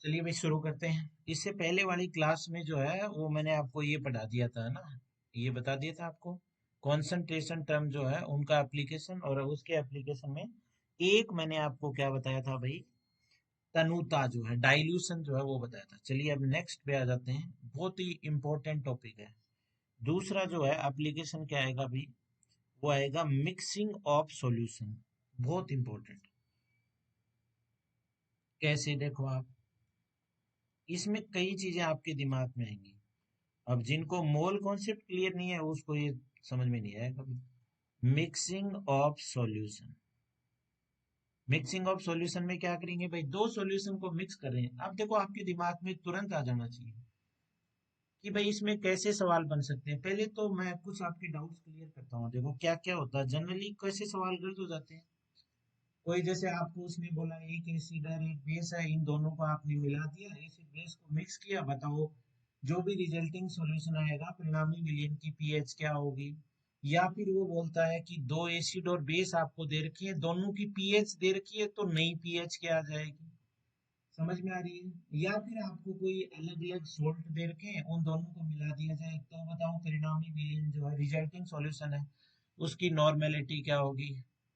चलिए भाई शुरू करते हैं। इससे पहले वाली क्लास में जो है वो मैंने आपको ये पढ़ा दिया था ना, ये बता दिया था आपको कॉन्सेंट्रेशन टर्म जो है उनका एप्लीकेशन, और उसके एप्लीकेशन में एक मैंने आपको क्या बताया था भाई, तनुता जो है डाइल्यूशन जो है वो बताया था। चलिए अब नेक्स्ट पे आ जाते हैं, बहुत ही इंपॉर्टेंट टॉपिक है। दूसरा जो है एप्लीकेशन क्या आएगा भाई, वो आएगा मिक्सिंग ऑफ सॉल्यूशन। बहुत इंपॉर्टेंट। कैसे देखो आप, इसमें कई चीजें आपके दिमाग में आएंगी। अब जिनको मोल कॉन्सेप्ट क्लियर नहीं है उसको ये समझ में नहीं आएगा कभी। Mixing of solution, mixing of solution में क्या करेंगे भाई, दो सॉल्यूशन को मिक्स कर रहे हैं। अब देखो आपके दिमाग में तुरंत आ जाना चाहिए कि भाई इसमें कैसे सवाल बन सकते हैं। पहले तो मैं कुछ आपके डाउट्स क्लियर करता हूँ। देखो क्या क्या होता है जनरली, कैसे सवाल गलत हो जाते हैं। कोई जैसे आपको उसने बोला एक एसिड और एक बेस है, इन दोनों को आपने मिला दिया, एसिड बेस को मिक्स किया, बताओ जो भी रिजल्टिंग सॉल्यूशन आएगा परिणामी विलयन की पीएच क्या होगी। या फिर वो बोलता है कि दो एसिड और बेस आपको दे रखी है, दोनों की पीएच दे रखी है, तो नई पीएच क्या आ जाएगी। समझ में आ रही है। या फिर आपको कोई अलग अलग सोल्ट दे रखे हैं, उन दोनों को मिला दिया जाए, तो बताओ परिणामी विलयन जो है रिजल्टिंग सॉल्यूशन है उसकी नॉर्मेलिटी क्या होगी,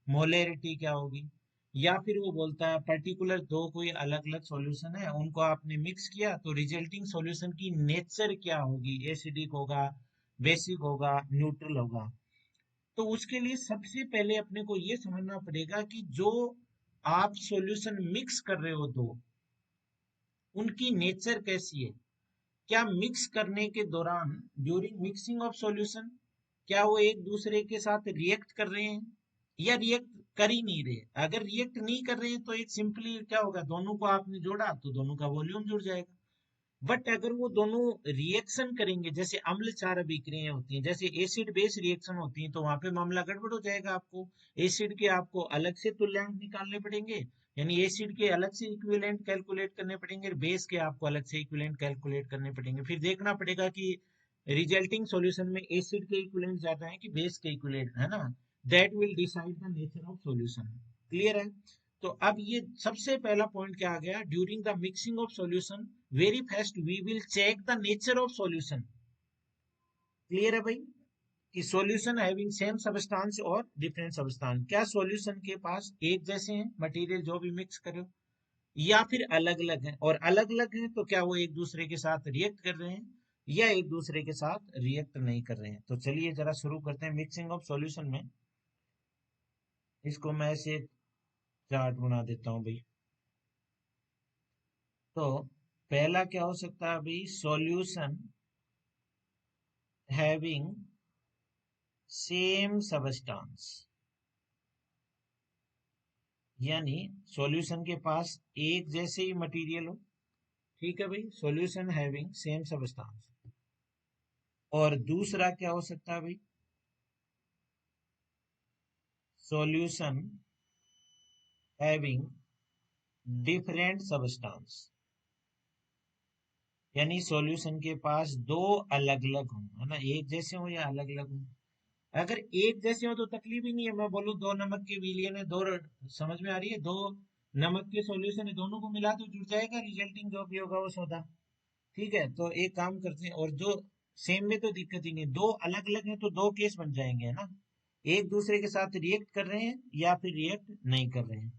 मोलेरिटी क्या होगी। या फिर वो बोलता है पर्टिकुलर दो कोई अलग अलग सॉल्यूशन है, उनको आपने मिक्स किया तो रिजल्टिंग सॉल्यूशन की नेचर क्या होगी, एसिडिक होगा, बेसिक होगा, न्यूट्रल होगा। तो उसके लिए सबसे पहले अपने को ये समझना पड़ेगा कि जो आप सॉल्यूशन मिक्स कर रहे हो दो, उनकी नेचर कैसी है। क्या मिक्स करने के दौरान, ड्यूरिंग मिक्सिंग ऑफ सॉल्यूशन, क्या वो एक दूसरे के साथ रिएक्ट कर रहे हैं या रिएक्ट कर ही नहीं रहे। अगर रिएक्ट नहीं कर रहे हैं तो एक सिंपली क्या होगा, दोनों को आपने जोड़ा तो दोनों का वॉल्यूम जुड़ जाएगा। बट अगर वो दोनों रिएक्शन करेंगे, जैसे अम्ल क्षार अभिक्रियाएं होती हैं, जैसे एसिड बेस रिएक्शन होती हैं, तो वहां पे मामला गड़बड़ हो जाएगा। आपको एसिड के आपको अलग से तुल्यांक निकालने पड़ेंगे, यानी एसिड के अलग से इक्विवेलेंट कैलकुलेट करने पड़ेंगे, बेस के आपको अलग से इक्विवेलेंट कैलकुलेट करने पड़ेंगे। फिर देखना पड़ेगा कि रिजल्टिंग सॉल्यूशन में एसिड के इक्विवेलेंट ज्यादा है कि बेस के इक्विवेलेंट है ना। That will decide the nature of solution. Clear है। तो अब ये सबसे पहला पॉइंट क्या आ गया, during the mixing of solution very first we will check the nature of solution. Clear है भाई, कि सॉल्यूशन हैविंग सेम सब्सटेंस और डिफरेंट सब्सटेंस, क्या सॉल्यूशन के पास एक जैसे हैं मटेरियल जो भी मिक्स कर रहे हो, या फिर अलग अलग हैं। और अलग अलग हैं तो क्या वो एक दूसरे के साथ रिएक्ट कर रहे हैं या एक दूसरे के साथ रिएक्ट नहीं कर रहे हैं। तो चलिए जरा शुरू करते हैं मिक्सिंग ऑफ सॉल्यूशन में। इसको मैं ऐसे चार्ट बना देता हूँ भाई। तो पहला क्या हो सकता है भाई, सॉल्यूशन हैविंग सेम सब्सटेंस, यानी सॉल्यूशन के पास एक जैसे ही मटेरियल हो। ठीक है भाई, सॉल्यूशन हैविंग सेम सब्सटेंस। और दूसरा क्या हो सकता है भाई, सॉल्यूशन हैविंग डिफरेंट सब्सटेंस, यानी सॉल्यूशन के पास दो अलग अलग हों, है ना, एक जैसे हो या अलग अलग हो। अगर एक जैसे हो तो तकलीफ ही नहीं है, मैं बोलूं दो नमक के विलियन है, दो समझ में आ रही है, दो नमक के सॉल्यूशन है, दोनों को मिला तो जुड़ जाएगा, रिजल्टिंग जो भी होगा वो सौदा। ठीक है, तो एक काम करते हैं, और जो सेम में तो दिक्कत ही नहीं, दो अलग अलग हैं तो दो केस बन जाएंगे, है ना। एक दूसरे के साथ रिएक्ट कर रहे हैं या फिर रिएक्ट नहीं कर रहे हैं।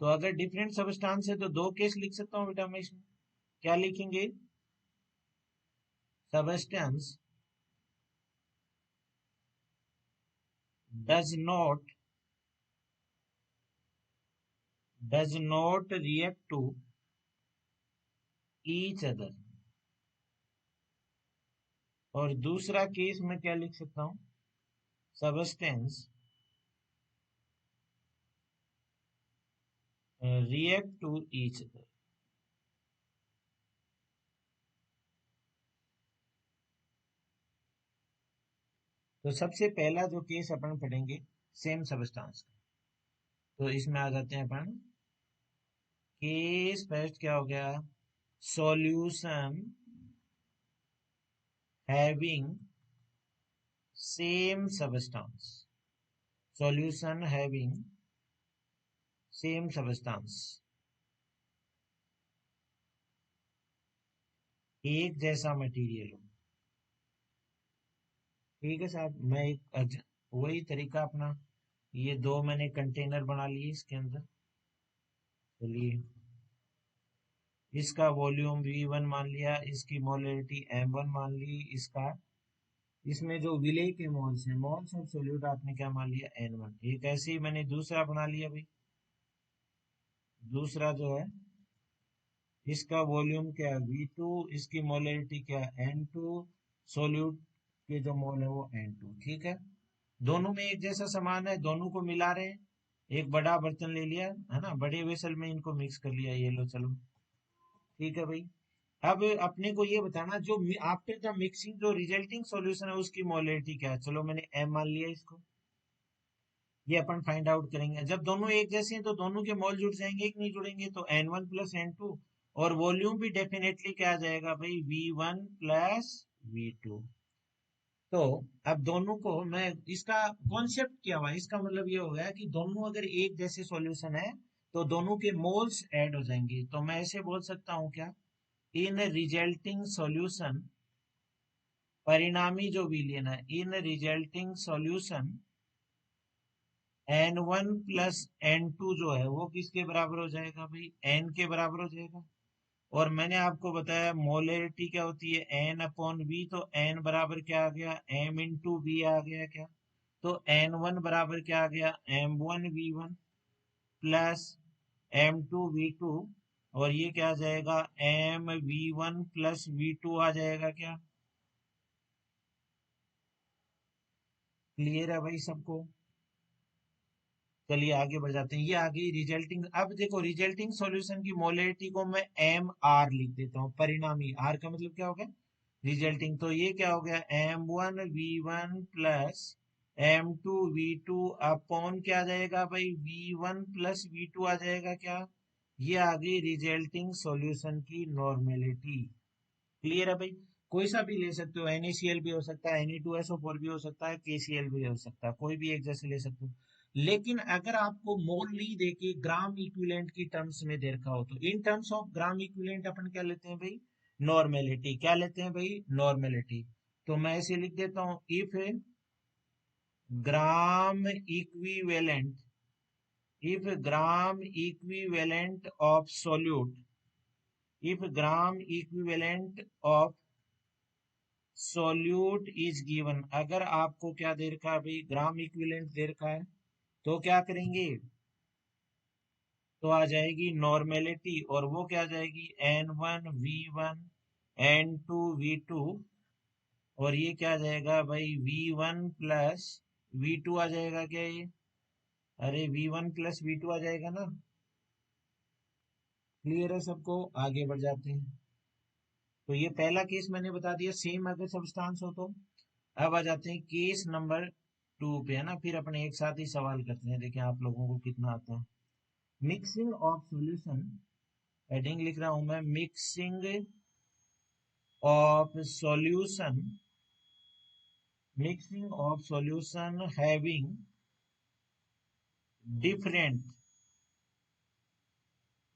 तो अगर डिफरेंट सब्सटेंस है तो दो केस लिख सकता हूँ बेटा मैं इसमें। क्या लिखेंगे, substance does not react to each other. और दूसरा केस में क्या लिख सकता हूं, substance react to each other. तो सबसे पहला जो केस अपन पढ़ेंगे सेम सबस्टेंस का, तो इसमें आ जाते हैं अपन। केस फर्स्ट क्या हो गया, solution having same substance, solution having same substance. एक जैसा मटेरियल हो। ठीक है साहब, मैं एक वही तरीका अपना, ये दो मैंने कंटेनर बना लिए इसके अंदर। चलिए, इसका वॉल्यूम V1 मान लिया, इसकी मोलरिटी M1 मान ली, इसका इसमें जो विलेय के मोल्स हैं, मोल्स ऑफ सोल्यूट आपने क्या मान लिया, N1। एक ऐसे ही मैंने दूसरा बना लिया भाई, दूसरा जो है इसका वॉल्यूम क्या है V2, इसकी मोलरिटी क्या है N2, सोल्यूट के जो मोल है वो N2। ठीक है, दोनों में एक जैसा सामान है, दोनों को मिला रहे हैं। एक बड़ा बर्तन ले लिया है ना, बड़े वेसल में इनको मिक्स कर लिया, ये लो चलो। ठीक है भाई, अब अपने को ये बताना जो आफ्टर द मिक्सिंग जो रिजल्टिंग सॉल्यूशन है उसकी मोलरिटी क्या है। चलो मैंने M मान लिया इसको, ये अपन फाइंड आउट करेंगे। जब दोनों एक जैसे हैं तो दोनों के मोल जुड़ जाएंगे कि नहीं जुड़ेंगे, तो N1 प्लस N2, और वॉल्यूम भी डेफिनेटली क्या आ जाएगा भाई, V1 प्लस V2। तो अब दोनों को मैं, इसका कॉन्सेप्ट क्या हुआ, इसका मतलब ये हो गया कि दोनों अगर एक जैसे सॉल्यूशन है तो दोनों के मोल्स ऐड हो जाएंगे। तो मैं ऐसे बोल सकता हूँ क्या, इन रिजल्टिंग सॉल्यूशन, परिणामी जो विलयन है, इन resulting solution N1 plus N2 जो है वो किसके बराबर हो जाएगा भाई, N के बराबर हो जाएगा। और मैंने आपको बताया मोलरिटी क्या होती है, N अपॉन V, तो N बराबर क्या आ गया, M इंटू V आ गया क्या। तो N1 बराबर क्या आ गया, M1V1 प्लस M2V2, और ये क्या आ जाएगा, MV1 प्लस V2 आ जाएगा क्या। क्लियर है भाई सबको। चलिए आगे बढ़ जाते हैं, ये आ गई रिजल्टिंग। अब देखो रिजल्टिंग सॉल्यूशन की मोलरिटी को मैं MR लिख देता हूँ, परिणामी R का मतलब क्या हो गया, रिजल्टिंग। तो ये क्या हो गया, M1V1 प्लस M2V2 अपॉन क्या आ जाएगा भाई, V1 प्लस V2 आ जाएगा क्या। ये आ गई रिजल्टिंग सॉल्यूशन की नॉर्मेलिटी। क्लियर है भाई, कोई सा भी ले सकते हो, NaCl भी हो सकता है, Na2SO4 भी हो सकता है, KCl भी हो सकता है, कोई भी एक जैसे ले सकते हो। लेकिन अगर आपको मोल नहीं देके ग्राम इक्विवेलेंट की टर्म्स में दे रखा हो, तो in terms of gram equivalent अपन क्या लेते हैं भाई, नॉर्मेलिटी। क्या लेते हैं भाई, नॉर्मेलिटी। तो मैं ऐसे लिख देता हूं, if gram equivalent, if gram equivalent of solute, if gram equivalent of solute is given, अगर आपको क्या दे रखा है भाई, ग्राम इक्विवेलेंट दे रखा है, तो क्या करेंगे, तो आ जाएगी नॉर्मेलिटी, और वो क्या आ जाएगी, N1V1 N2V2, और ये क्या आ जाएगा भाई, V1 प्लस V2 आ जाएगा क्या ये, अरे V1 प्लस V2 आ जाएगा ना। क्लियर है सबको, आगे बढ़ जाते हैं। तो ये पहला केस मैंने बता दिया, सेम अगर सब्सटेंस हो तो। अब आ जाते हैं केस नंबर 2 पे, है ना, फिर अपने एक साथ ही सवाल करते हैं, देखें आप लोगों को कितना आता है। मिक्सिंग ऑफ सॉल्यूशन, हेडिंग लिख रहा हूं मैं, mixing of solution, mixing of solution having different,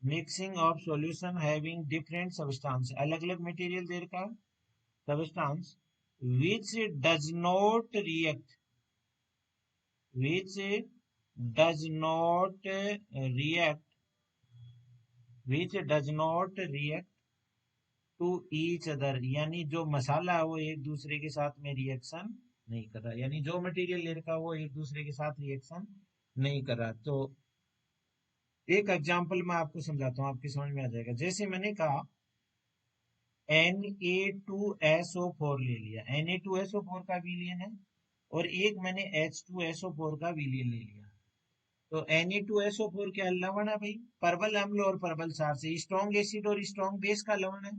mixing of solution having different substance, अलग अलग मटेरियल दे रखा है, substance which does not react, which does not react, which does not react to each other, यानी जो मसाला है वो एक दूसरे के साथ में रिएक्शन नहीं कर रहा, यानी जो मटेरियल ले रखा है वो एक दूसरे के साथ रिएक्शन नहीं कर रहा। तो एक एग्जांपल मैं आपको समझाता हूँ, आपकी समझ में आ जाएगा। जैसे मैंने कहा Na2SO4 ले लिया, Na2SO4 का विलियन है, और एक मैंने H2SO4 का विलियन ले लिया। तो Na2SO4 क्या लवण है भाई, परबल अम्ल और परबल सार से, स्ट्रॉन्ग एसिड और स्ट्रॉन्ग बेस का लवण है।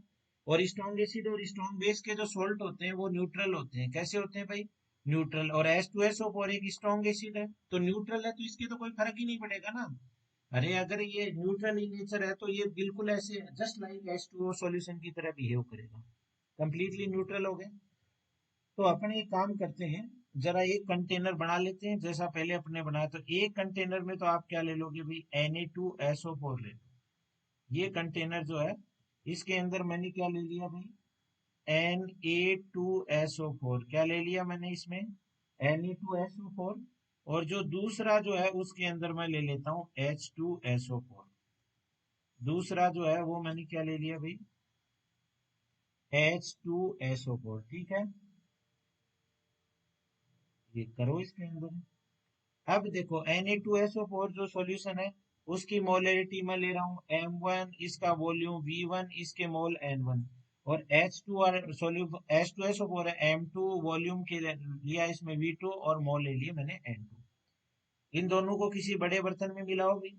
और स्ट्रॉन्ग एसिड और स्ट्रॉन्ग बेस के जो सोल्ट होते हैं वो न्यूट्रल होते हैं। कैसे होते हैं भाई, न्यूट्रल। और H2SO4 एक स्ट्रॉन्ग एसिड है, तो न्यूट्रल है, तो इसके तो कोई फर्क ही नहीं पड़ेगा ना। अरे अगर ये न्यूट्रल इन नेचर है तो ये बिल्कुल ऐसे जस्ट लाइक H2O सॉल्यूशन की तरह बिहेव करेगा, कंप्लीटली न्यूट्रल हो गए। तो अपन एक काम करते हैं, जरा एक कंटेनर बना लेते हैं जैसा पहले अपने बनाया। तो एक कंटेनर में तो आप क्या ले लोगे भाई, Na2SO4 ले लो। ये कंटेनर जो है, इसके अंदर मैंने क्या ले लिया भाई, Na2SO4 क्या ले लिया मैंने इसमें, Na2SO4, और जो दूसरा जो है उसके अंदर मैं ले लेता हूं H2SO4। दूसरा जो है वो मैंने क्या ले लिया भाई, H2SO4, ठीक है। ये करो इसके अंदर। अब देखो Na2SO4 जो सॉल्यूशन है उसकी मोलरिटी मैं ले रहा हूँ M1, इसका वॉल्यूम V1, इसके मोल N1, और H2 और H2SO4 है M2, वॉल्यूम के लिया इसमें V2 और मोल ले लिए मैंने N2। इन दोनों को किसी बड़े बर्तन में मिलाओ भाई।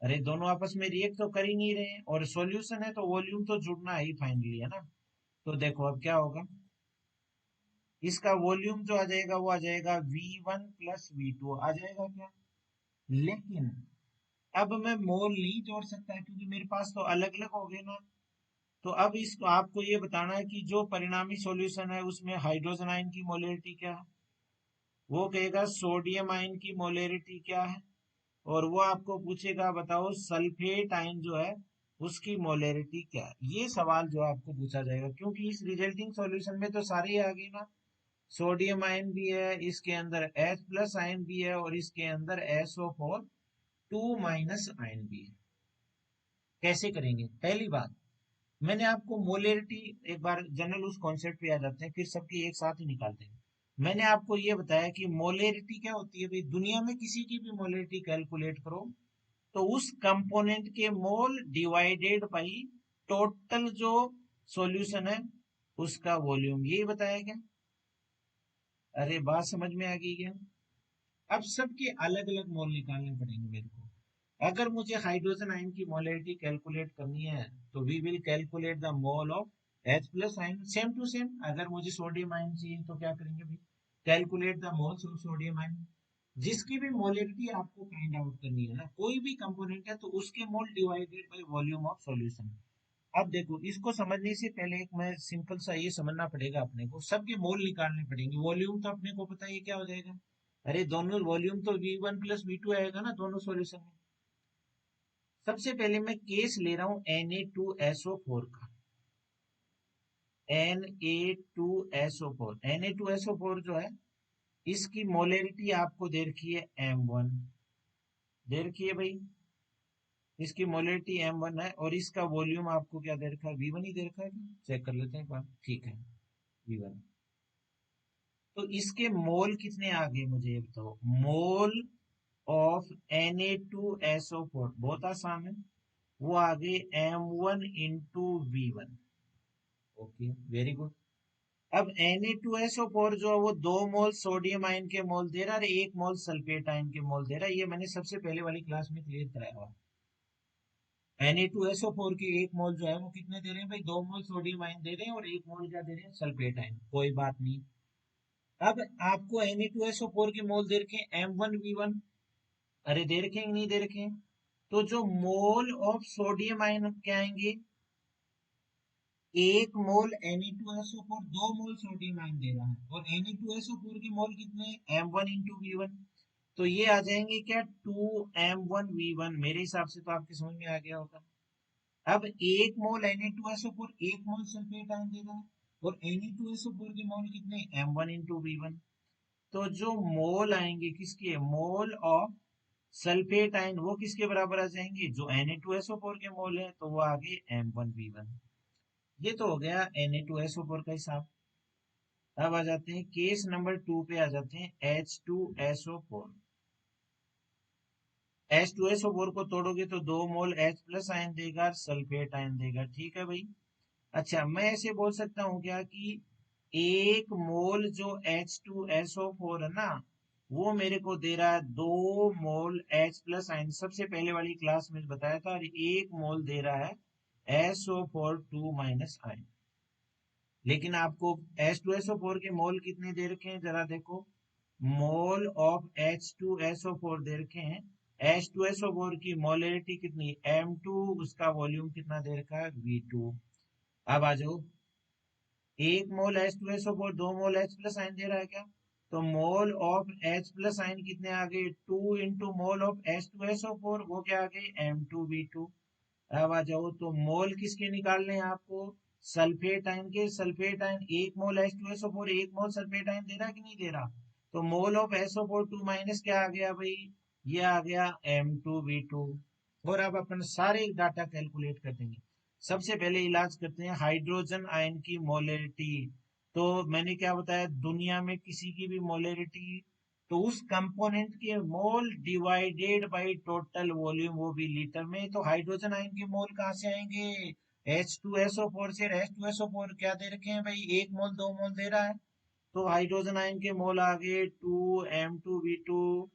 अरे दोनों आपस में रिएक्ट तो कर ही नहीं रहे हैं, और सॉल्यूशन है तो वॉल्यूम तो जुड़ना ही फाइनली है ना। तो देखो अब क्या होगा, इसका वॉल्यूम जो आ जाएगा वो आ जाएगा V1 प्लस V2 आ जाएगा क्या। लेकिन अब मैं मोल नहीं जोड़ सकता क्योंकि मेरे पास तो अलग अलग हो गए ना। तो अब इसको आपको ये बताना है कि जो परिणामी सॉल्यूशन है उसमें हाइड्रोजन आयन की मोलरिटी क्या है। वो कहेगा सोडियम आयन की मोलरिटी क्या है, और वो आपको पूछेगा बताओ सल्फेट आयन जो है उसकी मोलरिटी क्या है। ये सवाल जो आपको पूछा जाएगा, क्योंकि इस रिजल्टिंग सॉल्यूशन में तो सारे ही आ गए ना। सोडियम आयन भी है, इसके अंदर H प्लस आयन भी है, और इसके अंदर SO4 2 माइनस आयन भी है। कैसे करेंगे, पहली बात मैंने आपको मोलेरिटी, एक बार जनरल उस कॉन्सेप्ट पे आ जाते हैं फिर सबकी एक साथ ही निकालते हैं। मैंने आपको ये बताया कि मोलेरिटी क्या होती है भाई, दुनिया में किसी की भी मोलेरिटी कैलकुलेट करो तो उस कंपोनेंट के मोल डिवाइडेड बाई टोटल जो सॉल्यूशन है उसका वॉल्यूम, यही बताया गया। अरे बात समझ में आ गई क्या। अब सबके अलग अलग मोल निकालने पड़ेंगे मेरे को। अगर मुझे हाइड्रोजन आयन की मोलरिटी कैलकुलेट करनी है तो we will calculate the mole of H plus ion, same to same. अगर मुझे सोडियम आयन चाहिए तो क्या करेंगे भाई, calculate the moles of sodium ion. जिसकी भी मोलरिटी आपको फाइंड आउट करनी है ना, कोई भी कंपोनेंट है तो उसके मोल divided by volume of solution. अब देखो इसको समझने से पहले एक मैं सिंपल सा ये समझना पड़ेगा अपने को, सबके मोल निकालने पड़ेंगे। वॉल्यूम तो अपने को पता है क्या हो जाएगा, अरे दोनों वॉल्यूम तो V1 प्लस V2 आएगा ना दोनों सॉल्यूशन में। सबसे पहले मैं केस ले रहा हूं Na2SO4 का। Na2SO4, Na2SO4 जो है इसकी मोलरिटी आपको दे रखी है M1, दे रखी है भाई। इसकी मोलरिटी M1 है, और इसका वॉल्यूम आपको क्या दे रखा है, V1 ही दे रखा है। चेक कर लेते हैं एक बार, ठीक है V1। तो इसके मोल कितने आ गए मुझे ये बताओ, मोल ऑफ Na2SO4 बहुत आसान है, वो आ गए M1 into V1। Okay very good. अब Na2SO4 जो है वो 2 मोल सोडियम आयन के मोल दे रहा है और 1 मोल सल्फेट आयन के मोल दे रहा है। ये मैंने सबसे पहले वाली क्लास में क्लियर कराया हुआ। Na2SO4 के 1 मोल जो है वो कितने दे रहे हैं भाई, 2 मोल सोडियम आयन दे रहे हैं और 1 मोल क्या दे रहे हैं, सल्फेट आयन। कोई बात नहीं। अब आपको Na2SO4 के मोल दे रखे हैं M1V1, अरे दे रखे हैं नहीं दे रखे हैं। तो जो मोल ऑफ सोडियम आयन क्या आएंगे, 1 मोल Na2SO4, 2 मोल सोडियम आयन दे रहा है, और Na2SO4 के मोल कितने, M1 इंटू V1। तो ये आ जाएंगे क्या, 2M1V1। मेरे हिसाब से तो आपके समझ में आ गया होगा। अब 1 मोल Na2SO4, 1 मोल सल्फेट आयन दे रहा है, और Na2SO4 के मोल कितने, M1 इंटू V1। तो जो मोल आएंगे किसके, मोल ऑफ सल्फेट आयन, वो किसके बराबर आ जाएंगे, जो Na2SO4 के मोल है, तो वो आ गए M1V1। ये तो हो गया Na2SO4 का हिसाब। अब आ जाते हैं केस नंबर 2 पे, आ जाते हैं H2SO4। H2SO4 को तोड़ोगे तो 2 मोल H प्लस आयन देगा, सल्फेट आयन देगा, ठीक है भाई। अच्छा मैं ऐसे बोल सकता हूँ क्या कि 1 मोल जो H2SO4 है ना, वो मेरे को दे रहा है 2 मोल H प्लस आयन, सबसे पहले वाली क्लास में बताया था। और 1 मोल दे रहा है SO4 2 माइनस आयन। लेकिन आपको H2SO4 के मोल कितने दे रखे हैं जरा देखो, मोल ऑफ H2SO4 दे रखे हैं। H2SO4 की मोलरिटी कितनी, M2, उसका वॉल्यूम कितना दे रखा है, V2। अब आ जाओ, 1 मोल H2SO4, 2 मोल H प्लस आयन दे रहा है क्या, तो मोल ऑफ H प्लस आयन कितने आ गए, 2 इंटू मोल ऑफ H2SO4, वो क्या आ गए, M2V2। अब आ जाओ तो मोल किसके निकालने हैं आपको, सल्फेट आयन के सल्फेट आयन 1 मोल H2SO4 1 मोल सल्फेट आयन दे रहा कि नहीं दे रहा? तो मोल ऑफ SO4 2 माइनस क्या आ गया भाई? ये आ गया M2V2। और अब अपन सारे डाटा कैलकुलेट कर देंगे। सबसे पहले इलाज करते हैं हाइड्रोजन आयन की मोलरिटी। तो मैंने क्या बताया, दुनिया में किसी की भी मोलरिटी तो उस कंपोनेंट के मोल डिवाइडेड बाय टोटल वॉल्यूम, वो भी लीटर में। तो हाइड्रोजन आयन के मोल कहाँ से आएंगे? H2SO4 से। H2SO4 क्या दे रखे हैं भाई? 1 मोल 2 मोल दे रहा है। तो हाइड्रोजन आयन के मोल आ गए 2M2V2।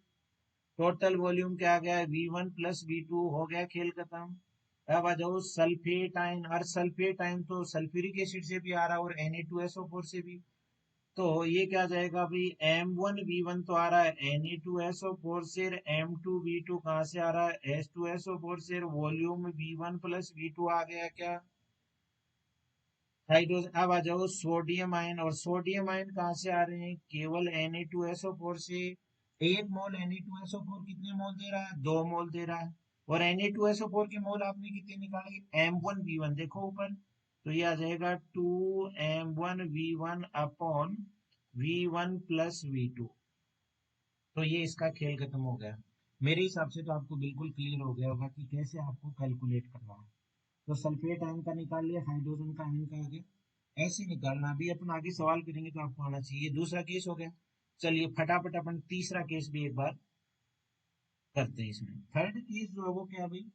टोटल वॉल्यूम क्या आ गया? V1 plus V2। हो गया खेल खत्म। अब आ जाओ सल्फेट आयन। और सल्फेट आयन तो सल्फ्यूरिक एसिड से भी आ रहा है और Na2SO4 से भी। तो ये क्या जाएगा भाई? M1V1 तो आ रहा है Na2SO4 से। M2V2 कहाँ से आ रहा है? H2SO4 से। वॉल्यूम V1 प्लस V2 आ गया क्या? हाइड्रोजन। अब आ जाओ सोडियम आयन। और सोडियम आयन कहाँ से आ रहे हैं? केवल Na2SO4 से। 1 मोल Na2SO4 कितने मोल दे रहा है? 2 मोल दे रहा है। और Na2SO4 के मोल आपने कितने निकाले? M1V1 देखो ऊपर। तो ये आ जाएगा 2M1V1 upon V1 plus V2। तो ये इसका खेल खत्म हो गया। मेरे हिसाब से तो आपको बिल्कुल क्लियर हो गया होगा कि कैसे आपको कैलकुलेट करना है। तो सल्फेट आयन का निकाल लिया, हाइड्रोजन का आयन का आ गया। ऐसे निकालना। अभी अपन आगे सवाल करेंगे तो आपको आना चाहिए। दूसरा केस हो गया। चलिए फटाफट अपन तीसरा केस भी एक बार करते हैं। इसमें थर्ड केस जो है वो क्या भाई?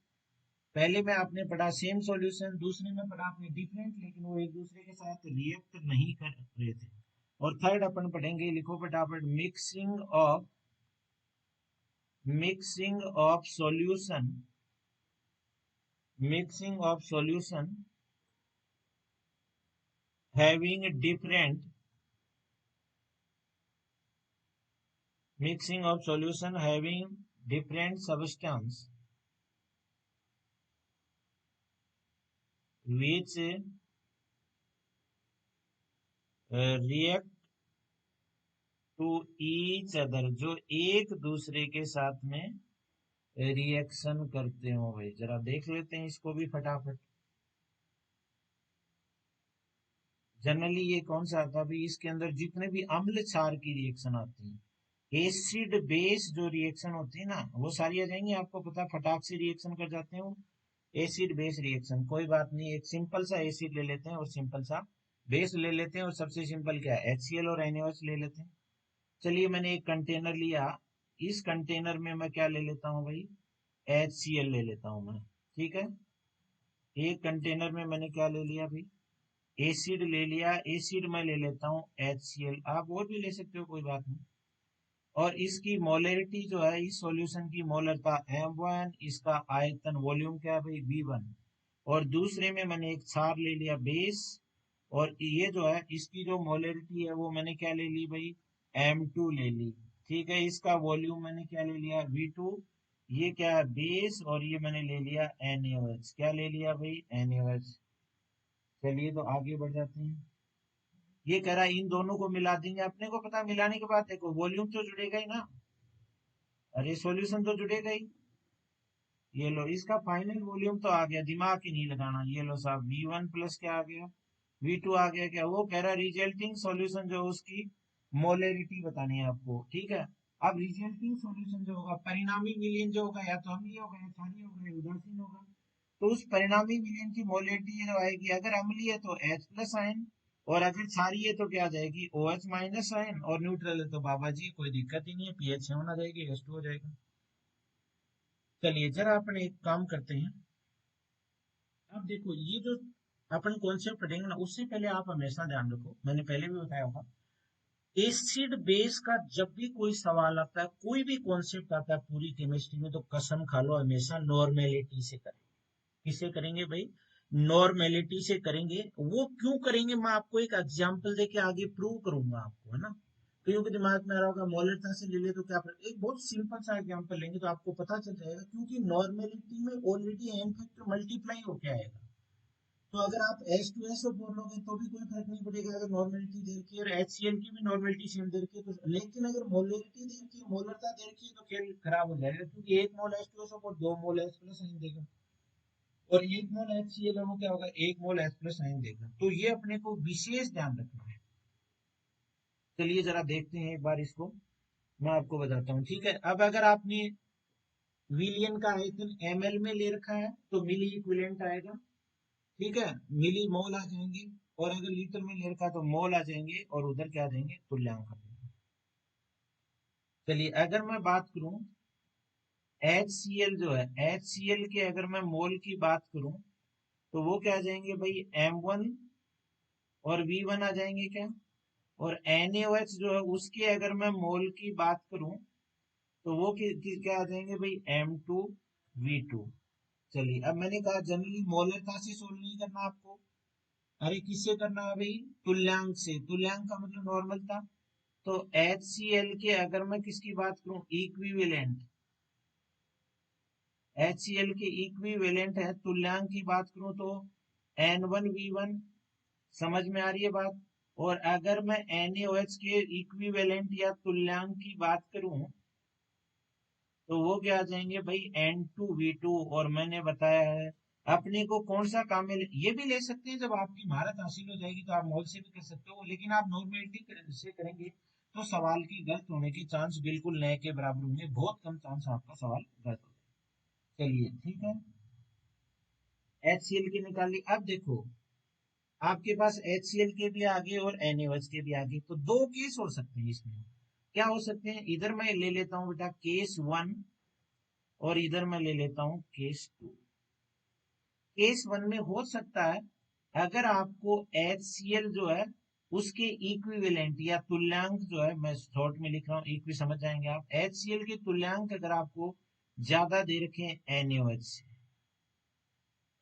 पहले में आपने पढ़ा सेम सॉल्यूशन, दूसरे में पढ़ा आपने डिफरेंट, लेकिन वो एक दूसरे के साथ रिएक्ट नहीं कर रहे थे। और थर्ड अपन पढ़ेंगे, लिखो फटाफट, mixing of solution, mixing of solution having different, mixing of solution having different substance which react to each other, जो एक दूसरे के साथ में रिएक्शन करते हो। भाई जरा देख लेते हैं इसको भी फटाफट। जनरली ये कौन सा आता है भाई? इसके अंदर जितने भी अम्ल क्षार की रिएक्शन आती है, एसिड बेस जो रिएक्शन होती है ना, वो सारी आ जाएंगी। आपको पता है फटाक से रिएक्शन कर जाते हैं वो। एसिड बेस रिएक्शन, कोई बात नहीं, एक सिंपल सा एसिड ले लेते हैं और सिंपल सा बेस ले लेते हैं। और सबसे सिंपल क्या है? HCl और NaOH ले लेते हैं। चलिए मैंने एक कंटेनर लिया। इस कंटेनर में मैं क्या ले लेता हूँ भाई? HCl ले लेता हूँ मैं। ठीक है। एक कंटेनर में मैंने क्या ले लिया भाई? एसिड ले लिया। एसिड में ले लेता हूँ HCl। आप और भी ले सकते हो, कोई बात नहीं। और इसकी मोलरिटी जो है, इस सॉल्यूशन की मोलरता M1, इसका आयतन वॉल्यूम क्या है भाई? V1। और दूसरे में मैंने एक क्षार ले लिया बेस। और ये जो है इसकी जो मोलरिटी है वो मैंने क्या ले ली भाई? M2 ले ली। ठीक है। इसका वॉल्यूम मैंने क्या ले लिया? V2। ये क्या है? बेस। और ये मैंने ले लिया NaOH। क्या ले लिया भाई? NaOH। चलिए तो आगे बढ़ जाते हैं। ये कह रहा है इन दोनों को मिला देंगे। अपने को पता है मिलाने के बाद देखो वॉल्यूम तो जुड़ेगा ही ना। अरे सॉल्यूशन तो जुड़ेगा ही। ये लो इसका फाइनल वॉल्यूम तो आ गया, दिमाग ही नहीं लगाना। ये लो साहब V1 प्लस क्या आ गया? V2 आ गया। क्या वो कह रहा है? रिजल्टिंग सॉल्यूशन जो उसकी मोलरिटी बतानी है आपको। ठीक है। अब रिजल्टिंग सॉल्यूशन जो होगा, परिणामी विलयन जो होगा, या तो अम्लीय होगा या क्षारीय होगा या उदासीन होगा। तो उस परिणामी विलयन की मोलरिटी जो आएगी, अगर अम्लीय है तो H प्लस आयन, और अगर क्षारीय है तो क्या आ जाएगी? OH minus ion. और न्यूट्रल है तो बाबा जी कोई दिक्कत ही नहीं है, pH 7 आ जाएगी, H2 हो जाएगा। चलिए जरा अपन एक काम करते हैं। अब देखो ये जो अपन कॉन्सेप्ट पढ़ेंगे ना, उससे पहले आप हमेशा ध्यान रखो, मैंने पहले भी बताया होगा, एसिड बेस का जब भी कोई सवाल आता है, कोई भी कॉन्सेप्ट आता है पूरी केमिस्ट्री में, तो कसम खा लो हमेशा नॉर्मेलिटी से करें। किसे करेंगे भाई? नॉर्मेलिटी से करेंगे। वो क्यों करेंगे, मैं आपको एक एग्जांपल देके आगे प्रूव करूंगा आपको, है ना। क्योंकि दिमाग में आ रहा होगा मोलरता से ले ले तो क्या एक बहुत सिंपल सा एग्जांपल लेंगे तो आपको पता चल जाएगा। क्योंकि नॉर्मेलिटी में ऑलरेडी एन फैक्टर मल्टीप्लाई होके आएगा। तो अगर आप H2SO4 लोगे तो भी कोई फर्क नहीं पड़ेगा, अगर नॉर्मेलिटी दे रखी है। और HCl की भी नॉर्मेलिटी सेम दे रखी है तो। लेकिन अगर मोलरिटी दे रखी है, मोलरता दे रखी है, तो खेल खराब हो जाएगा। क्योंकि 1 मोल H2SO4 2 मोल H प्लस आयन देगा। और 1 मोल HCl है वो क्या होगा, 1 मोल H प्लस आयन देगा। तो ये अपने को विशेष ध्यान रखना है। चलिए जरा देखते हैं एक बार इसको, मैं आपको बताता हूँ। ठीक है, अब अगर आपने विलियन का आयतन ml में ले रखा है तो मिली इक्विवेलेंट आएगा। ठीक है, मिली मोल आ जाएंगे, और अगर लीटर में ले रखा है तो मोल आ जाएंगे, और उधर क्या आ जाएंगे, तुल्यांक आ जाएंगे। चलिए अगर मैं बात करूं HCl जो है, HCl के अगर मैं मोल की बात करूं तो वो क्या आ जाएंगे भाई, M1 और V1 आ जाएंगे क्या। और NaOH जो है उसके अगर मैं मोल की बात करूं तो वो क्या आ जाएंगे भाई, M2 V2। चलिए अब मैंने कहा जनरली मोलरता से सोल्व नहीं करना आपको, अरे किससे करना है भाई, तुल्यांक से। तुल्यांक का मतलब नॉर्मल था। तो HCl के अगर मैं किसकी बात करूं, इक्विवेलेंट, HCl के इक्विवेलेंट है, तुल्यांक की बात करूं तो N1V1। समझ में आ रही है बात। और अगर मैं NaOH के इक्विवेलेंट या तुल्यांक की बात करूं तो वो क्या आ जाएंगे भाई, N2V2। और मैंने बताया है अपने को कौन सा काम में ये भी ले सकते हैं, जब आपकी महारत हासिल हो जाएगी तो आप मोल से भी कर सकते हो, लेकिन आप नॉर्मेलिटी से करेंगे तो सवाल की गलत होने के चांस बिल्कुल नए के बराबर होंगे, बहुत कम चांस आपका सवाल गलत हो। चलिए ठीक है, HCl की निकाल ली। अब देखो आपके पास HCl के भी आगे और NaOH के भी आगे, तो दो केस हो सकते हैं इसमें। क्या हो सकते हैं, इधर मैं ले लेता हूं बेटा केस 1, और इधर मैं ले लेता हूं केस 2। केस 1 में हो सकता है अगर आपको HCl जो है उसके इक्विवेलेंट या तुल्यांक जो है, मैं शॉर्ट में लिख रहा हूँ, इक्वी समझ जाएंगे आप, HCl के तुल्यांक अगर आपको ज्यादा दे रखे हैं NaOH से,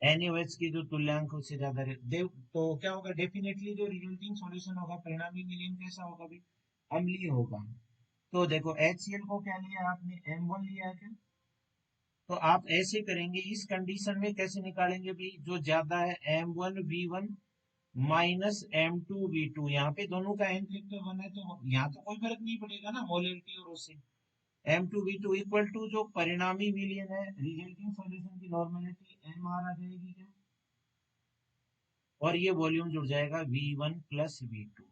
NaOH के जो तुल्यांक उससे ज्यादा तो क्या होगा, डेफिनेटली जो रिजल्टिंग सॉल्यूशन होगा, परिणामी विलयन कैसा होगा भाई, अम्लीय होगा। तो देखो HCl को क्या लिया आपने, M1 लिया है क्या। तो आप ऐसे करेंगे, इस कंडीशन में कैसे निकालेंगे भाई, जो ज्यादा है M1V1 माइनस M2V2, यहाँ पे दोनों का n फैक्टर 1 है तो यहाँ तो कोई फर्क नहीं पड़ेगा ना मोलरिटी और उससे। M2V2 इक्वल टू जो परिणामी विलयन है, रिजल्टिंग सॉल्यूशन की नॉर्मेलिटी MR आ जाएगी क्या, और ये वॉल्यूम जुड़ जाएगा V1 प्लस V2।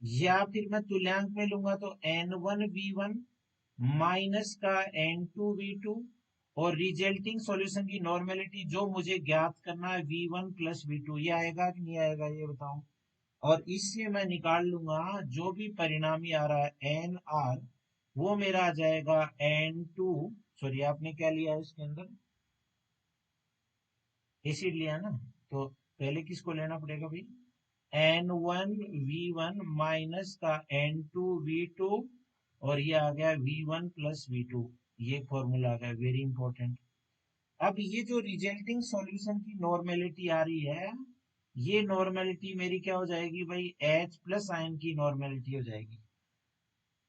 या फिर मैं तुल्यांक में लूंगा तो N1V1 माइनस का N2V2, और रिजल्टिंग सॉल्यूशन की नॉर्मेलिटी जो मुझे ज्ञात करना है V1 प्लस V2, ये आएगा कि नहीं आएगा ये बताओ। और इससे मैं निकाल लूंगा जो भी परिणामी आ रहा है NR, वो मेरा आ जाएगा N2, सॉरी आपने क्या लिया है इसके अंदर, एसिड लिया ना, तो पहले किसको लेना पड़ेगा भाई, N1V1 माइनस का N2V2, और ये आ गया V1 प्लस V2। ये फॉर्मूला आ गया, वेरी इंपॉर्टेंट। अब ये जो रिजल्टिंग सॉल्यूशन की नॉर्मेलिटी आ रही है, ये नॉर्मेलिटी मेरी क्या हो जाएगी भाई, H प्लस आयन की नॉर्मेलिटी हो जाएगी।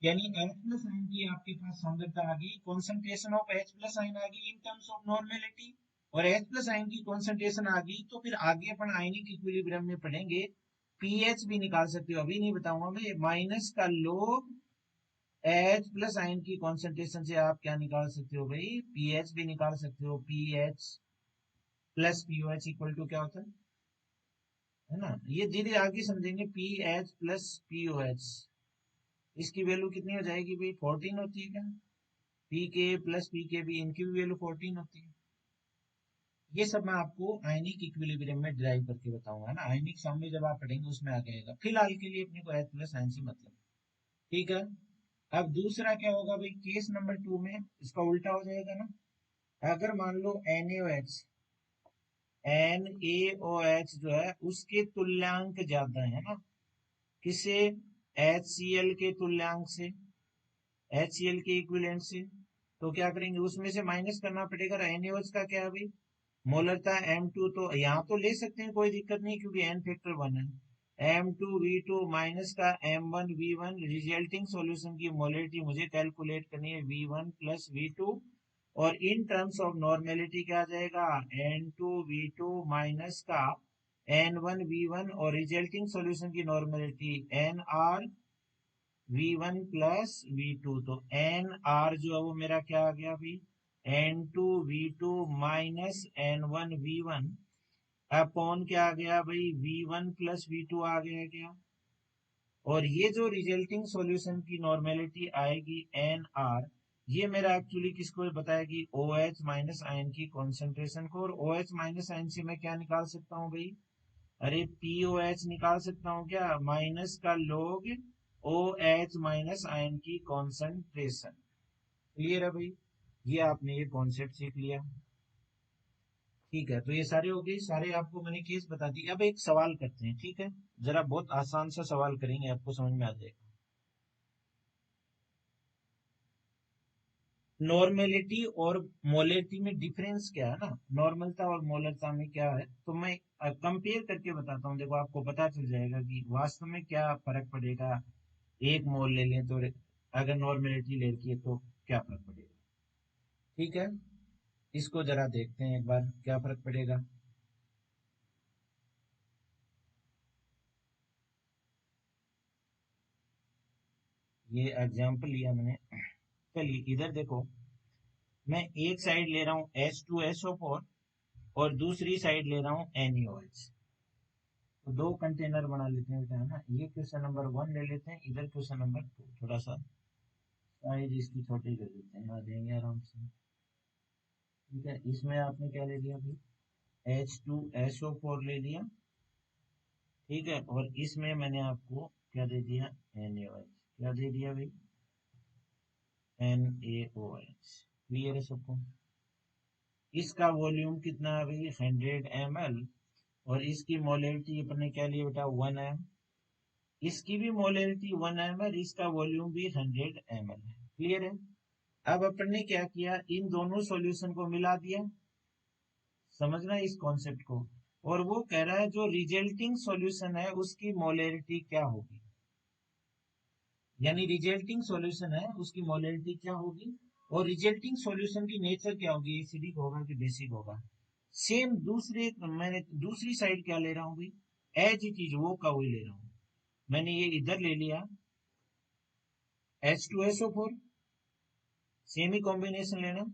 यानी H प्लस आयन की आपके पास सांद्रता आ गई, concentration of H plus ion आ गई इन टर्म्स ऑफ नॉर्मेलिटी, और H प्लस आयन की कॉन्सेंट्रेशन आ गई, तो फिर आगे अपन आयनिक इक्विलिब्रियम में पढ़ेंगे, पीएच भी निकाल सकते हो, अभी नहीं बताऊंगा मैं, माइनस का लोग H प्लस आयन की कॉन्सेंट्रेशन से आप क्या निकाल सकते हो भाई, पीएच भी निकाल सकते हो। PH plus pOH equal to क्या होता है ना, ये धीरे आगे समझेंगे। पीएच प्लस पीओएच, इसकी वैल्यू कितनी हो जाएगी भाई, 14 होती है क्या, पी के प्लस पी के भी, इनकी भी वैल्यू 14 होती है। ये सब मैं आपको आयनिक इक्विलिब्रियम में ड्राइव करके बताऊंगा ना, आयनिक सामने जब आप पढ़ेंगे उसमें आ जाएगा, फिलहाल के लिए अपने को H प्लस आयन से मतलब। ठीक है, अब दूसरा क्या होगा भाई, केस नंबर 2 में इसका उल्टा हो जाएगा ना। अगर मान लो NaOH, NaOH जो है उसके तुल्यांक ज्यादा है ना, किसे, HCl के तुल्यांक से, HCl के इक्विवेलेंट से। तो क्या करेंगे, उसमें से माइनस करना पड़ेगा। NaOH का क्या है भाई, मोलरता M2, तो यहाँ तो ले सकते हैं कोई दिक्कत नहीं क्योंकि n फैक्टर 1 है। M2V2 माइनस का M1V1, रिजल्टिंग सॉल्यूशन की मोलरिटी मुझे कैलकुलेट करनी है V1 प्लस V2, और इन टर्म्स ऑफ नॉर्मेलिटी क्या आ जाएगा, N2V2 माइनस का N1V1, और रिजल्टिंग सॉल्यूशन की normality NR V1 plus V2। तो NR जो है वो मेरा क्या आ गया भाई, N2V2 माइनस N1V1 अपॉन क्या आ गया भाई, V1 प्लस V2 आ गया क्या। और ये जो रिजल्टिंग सॉल्यूशन की नॉर्मेलिटी आएगी NR, ये मेरा एक्चुअली किसको बताएगी, OH माइनस आयन की कॉन्सेंट्रेशन को। और OH माइनस आयन से मैं क्या निकाल सकता हूँ भाई, अरे POH निकाल सकता हूँ क्या, माइनस का लोग OH माइनस आयन की कॉन्सेंट्रेशन। क्लियर है भाई, ये आपने ये कॉन्सेप्ट सीख लिया। ठीक है, तो ये सारे हो गए, सारे आपको मैंने केस बता दी। अब एक सवाल करते हैं, ठीक है, जरा बहुत आसान सा सवाल करेंगे, आपको समझ में आ जाएगा। नॉर्मेलिटी और मोलरिटी में डिफरेंस क्या है ना, नॉर्मलता और मोलरता में क्या है, तो मैं कंपेयर करके बताता हूँ। देखो आपको पता चल जाएगा कि वास्तव में क्या फर्क पड़ेगा। एक मोल ले लें तो अगर नॉर्मेलिटी ले रखी है तो क्या फर्क पड़ेगा। ठीक है, इसको जरा देखते हैं एक बार क्या फर्क पड़ेगा। ये एग्जाम्पल लिया मैंने, चलिए इधर देखो, मैं एक साइड ले रहा हूँ H2SO4 और दूसरी साइड ले रहा हूँ NaOH। तो दो कंटेनर बना लेते हैं बेटा, है ना। ये क्वेश्चन नंबर 1 ले लेते हैं, इधर क्वेश्चन नंबर 2। थोड़ा सा साइज इसकी छोटी कर देते हैं, आ जाएंगे आराम से। ठीक है, इसमें आपने क्या ले लिया भाई, H2SO4 ले लिया। ठीक है, और इसमें मैंने आपको क्या दे दिया, NaOH। क्या दे दिया भाई, NaOH। क्लियर है सबको। इसका वॉल्यूम कितना है भाई, 100 ml। और इसकी मोलरिटी अपने क्या लिए बेटा, 1 m। इसकी भी मोलरिटी 1 m है, इसका वॉल्यूम भी 100 ml है। क्लियर है। अब अपन ने क्या किया, इन दोनों सॉल्यूशन को मिला दिया। समझना इस कॉन्सेप्ट को। और वो कह रहा है जो रिजल्टिंग सॉल्यूशन है उसकी मोलरिटी क्या होगी, यानी रिजल्टिंग सॉल्यूशन है उसकी मोलरिटी क्या होगी। और रिजल्टिंग सॉल्यूशन की नेचर क्या होगी, एसिडिक होगा कि बेसिक होगा। सेम दूसरे, मैंने दूसरी साइड क्या ले रहा हूँ भाई, एज इट इज वो का वही ले रहा हूँ। मैंने ये इधर ले लिया H2SO4, सेम ही कॉम्बिनेशन लेना।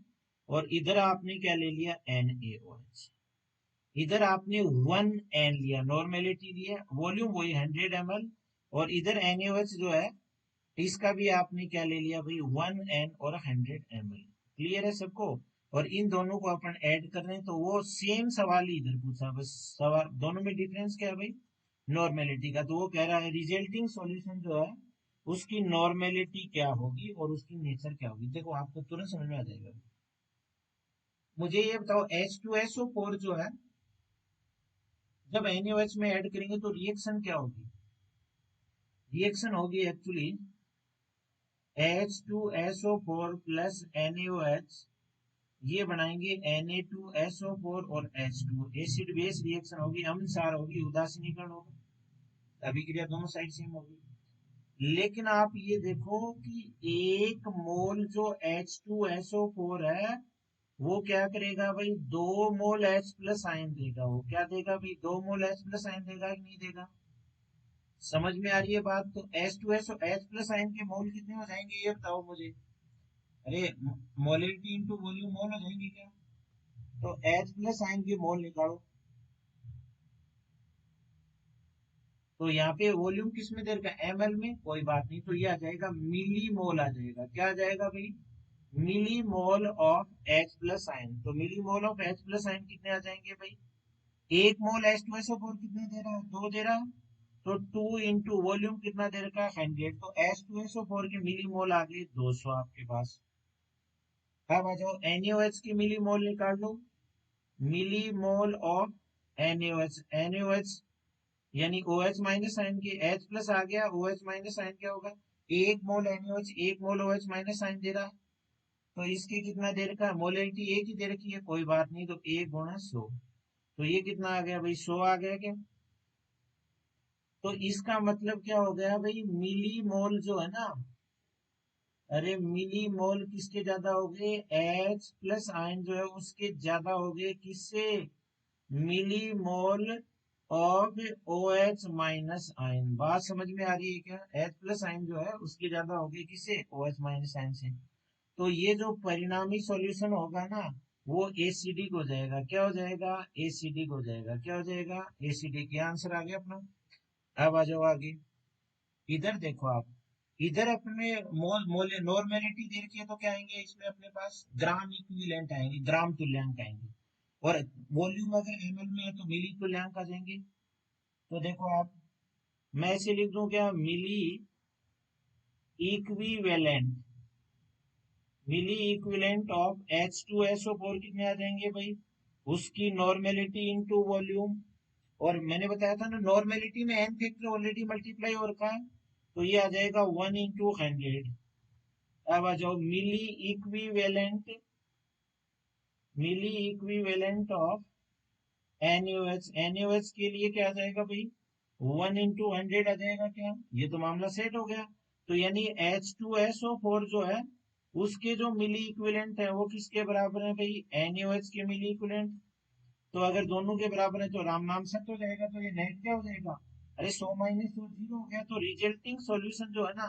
और इधर आपने क्या ले लिया, NaOH। इधर आपने 1 n लिया, नॉर्मेलिटी लिया, वॉल्यूम वही 100 ml। और इधर NaOH जो है, इसका भी आपने क्या ले लिया भाई, 1 n और 100 ml। क्लियर है सबको। और इन दोनों को अपन ऐड कर रहे हैं, तो वो सेम सवाल ही इधर पूछा, बस सवाल दोनों में डिफरेंस क्या है भाई, नॉर्मेलिटी का। तो वो कह रहा है रिजल्टिंग सॉल्यूशन जो है उसकी नॉर्मेलिटी क्या होगी और उसकी नेचर क्या होगी। देखो आपको तुरंत समझ में आ जाएगा। मुझे ये बताओ, H2SO4 जो है, जब NaOH में ऐड करेंगे तो रिएक्शन क्या होगी, रिएक्शन होगी एक्चुअली H2SO4 प्लस NaOH, ये बनाएंगे Na2SO4 और H2। एसिड बेस रिएक्शन होगी, अम्ल क्षार होगी, उदासीनीकरण होगा, अभिक्रिया दोनों साइड सेम होगी। लेकिन आप ये देखो कि एक मोल जो H2SO4 है, वो क्या करेगा भाई, 2 मोल H प्लस आयन देगा। वो क्या देगा भाई, 2 मोल H प्लस आयन देगा कि नहीं देगा। समझ में आ रही है बात। तो H2SO H प्लस आयन के मोल कितने हो जाएंगे ये बताओ मुझे। अरे मोलिटी इंटू वॉल्यूम मोल हो जाएंगे क्या। तो H प्लस आयन के मोल निकालो। तो यहाँ पे वॉल्यूम किस में दे रखा है, ml में, कोई बात नहीं, तो ये आ जाएगा मिली मोल आ जाएगा। क्या आ जाएगा भाई, millimole of H plus ion. तो millimole of H plus ion कितने आ जाएंगे भाई, एक मोल H2SO4 कितने दे रहा है, 2 दे रहा है। तो 2 इंटू वॉल्यूम कितना दे रखा है, 100। तो H2SO4 के मिली मोल आ गए 200 आपके पास। अब आ जाओ NaOH की मिली मोल निकाल लो। मिली मोल ऑफ NaOH, NaOH यानी OH माइनस आयन के, H प्लस आ गया, OH माइनस आयन क्या होगा, एक मोल NaOH, एक मोल OH माइनस आयन दे रहा है। तो इसकी कितना दे रखा है, मोलरिटी एक ही दे रखी है, कोई बात नहीं, तो 1 × 100। तो ये कितना आ गया भाई, 100 आ गया क्या। तो इसका मतलब क्या हो गया भाई, मिली मोल जो है ना, अरे मिली मोल किसके ज्यादा हो गए, H प्लस आयन जो है उसके ज्यादा हो गए, किससे, millimole of OH minus ion. बात समझ में आ रही है क्या, H प्लस आयन जो है उसके ज्यादा हो गए किससे, OH माइनस आयन से। तो ये जो परिणामी सॉल्यूशन होगा ना, वो एसिडिक हो जाएगा। क्या हो जाएगा? एसिडिक हो जाएगा। क्या हो जाएगा? एसिडिक। ये आंसर आ गया अपना। अब आ जाओ आगे। इधर देखो आप, इधर अपने मोल मोल नॉर्मेलिटी दे रखी है, तो क्या आएंगे इसमें अपने पास? ग्राम इक्विवेलेंट आएंगे, ग्राम तुल्यांक आएंगे। और वॉल्यूम अगर एमएल में है तो मिली तुल्यांक आ जाएंगे। तो देखो आप, मैं ऐसे लिख दूं क्या? Milliequivalent, milliequivalent of H2SO4 कितने आ जाएंगे भाई? उसकी नॉर्मेलिटी इनटू वॉल्यूम। और मैंने बताया था ना, नॉर्मेलिटी में एन फैक्टर ऑलरेडी मल्टीप्लाई हो रखा है, तो ये आ जाएगा 1 × 100। अब आ जाओ, मिली इक्विवेलेंट ऑफ NaOH। NaOH के लिए क्या आ जाएगा भाई? 1 × 100 आ जाएगा। क्या ये तो मामला सेट हो गया? तो यानी H2SO4 जो है, उसके जो मिली इक्विवेलेंट है वो किसके बराबर है भाई? NaOH के मिली इक्विवेलेंट। तो अगर दोनों के बराबर है तो राम नाम सत्य हो जाएगा। तो ये नेट क्या हो जाएगा? अरे 100 - 100 0 हो गया। तो रिजल्टिंग सॉल्यूशन जो है ना,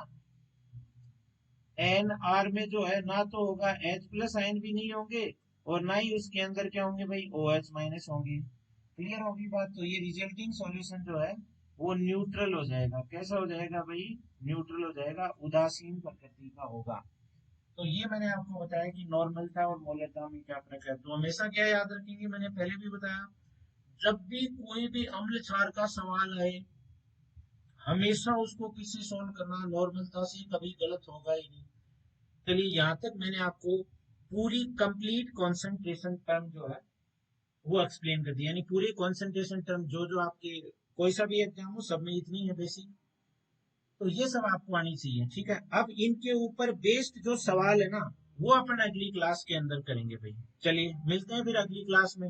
एन आर में जो है ना, तो होगा H प्लस आयन भी नहीं होंगे, और ना ही उसके अंदर क्या होंगे भाई? OH माइनस होंगे। क्लियर होगी बात? तो ये रिजल्टिंग सॉल्यूशन जो है वो न्यूट्रल हो जाएगा। कैसा हो जाएगा भाई? न्यूट्रल हो जाएगा, उदासीन प्रकृति का होगा। तो ये मैंने आपको बताया कि नॉर्मलता और मोलरता में क्या फर्क है। तो हमेशा क्या याद रखेंगे, मैंने पहले भी बताया, जब भी कोई भी अम्ल क्षार का सवाल आए, हमेशा उसको किससे सॉल्व करना? नॉर्मलता से। कभी गलत होगा ही नहीं। चलिए, यहाँ तक मैंने आपको पूरी कंप्लीट कॉन्सेंट्रेशन टर्म जो है वो एक्सप्लेन कर दिया। यानी पूरे कॉन्सेंट्रेशन टर्म जो जो आपके कोई सा भी एग्जाम हो, सब में इतनी है बेसिक। तो ये सब आपको आनी चाहिए। ठीक है, अब इनके ऊपर बेस्ड जो सवाल है ना, वो अपन अगली क्लास के अंदर करेंगे भाई। चलिए, मिलते हैं फिर अगली क्लास में।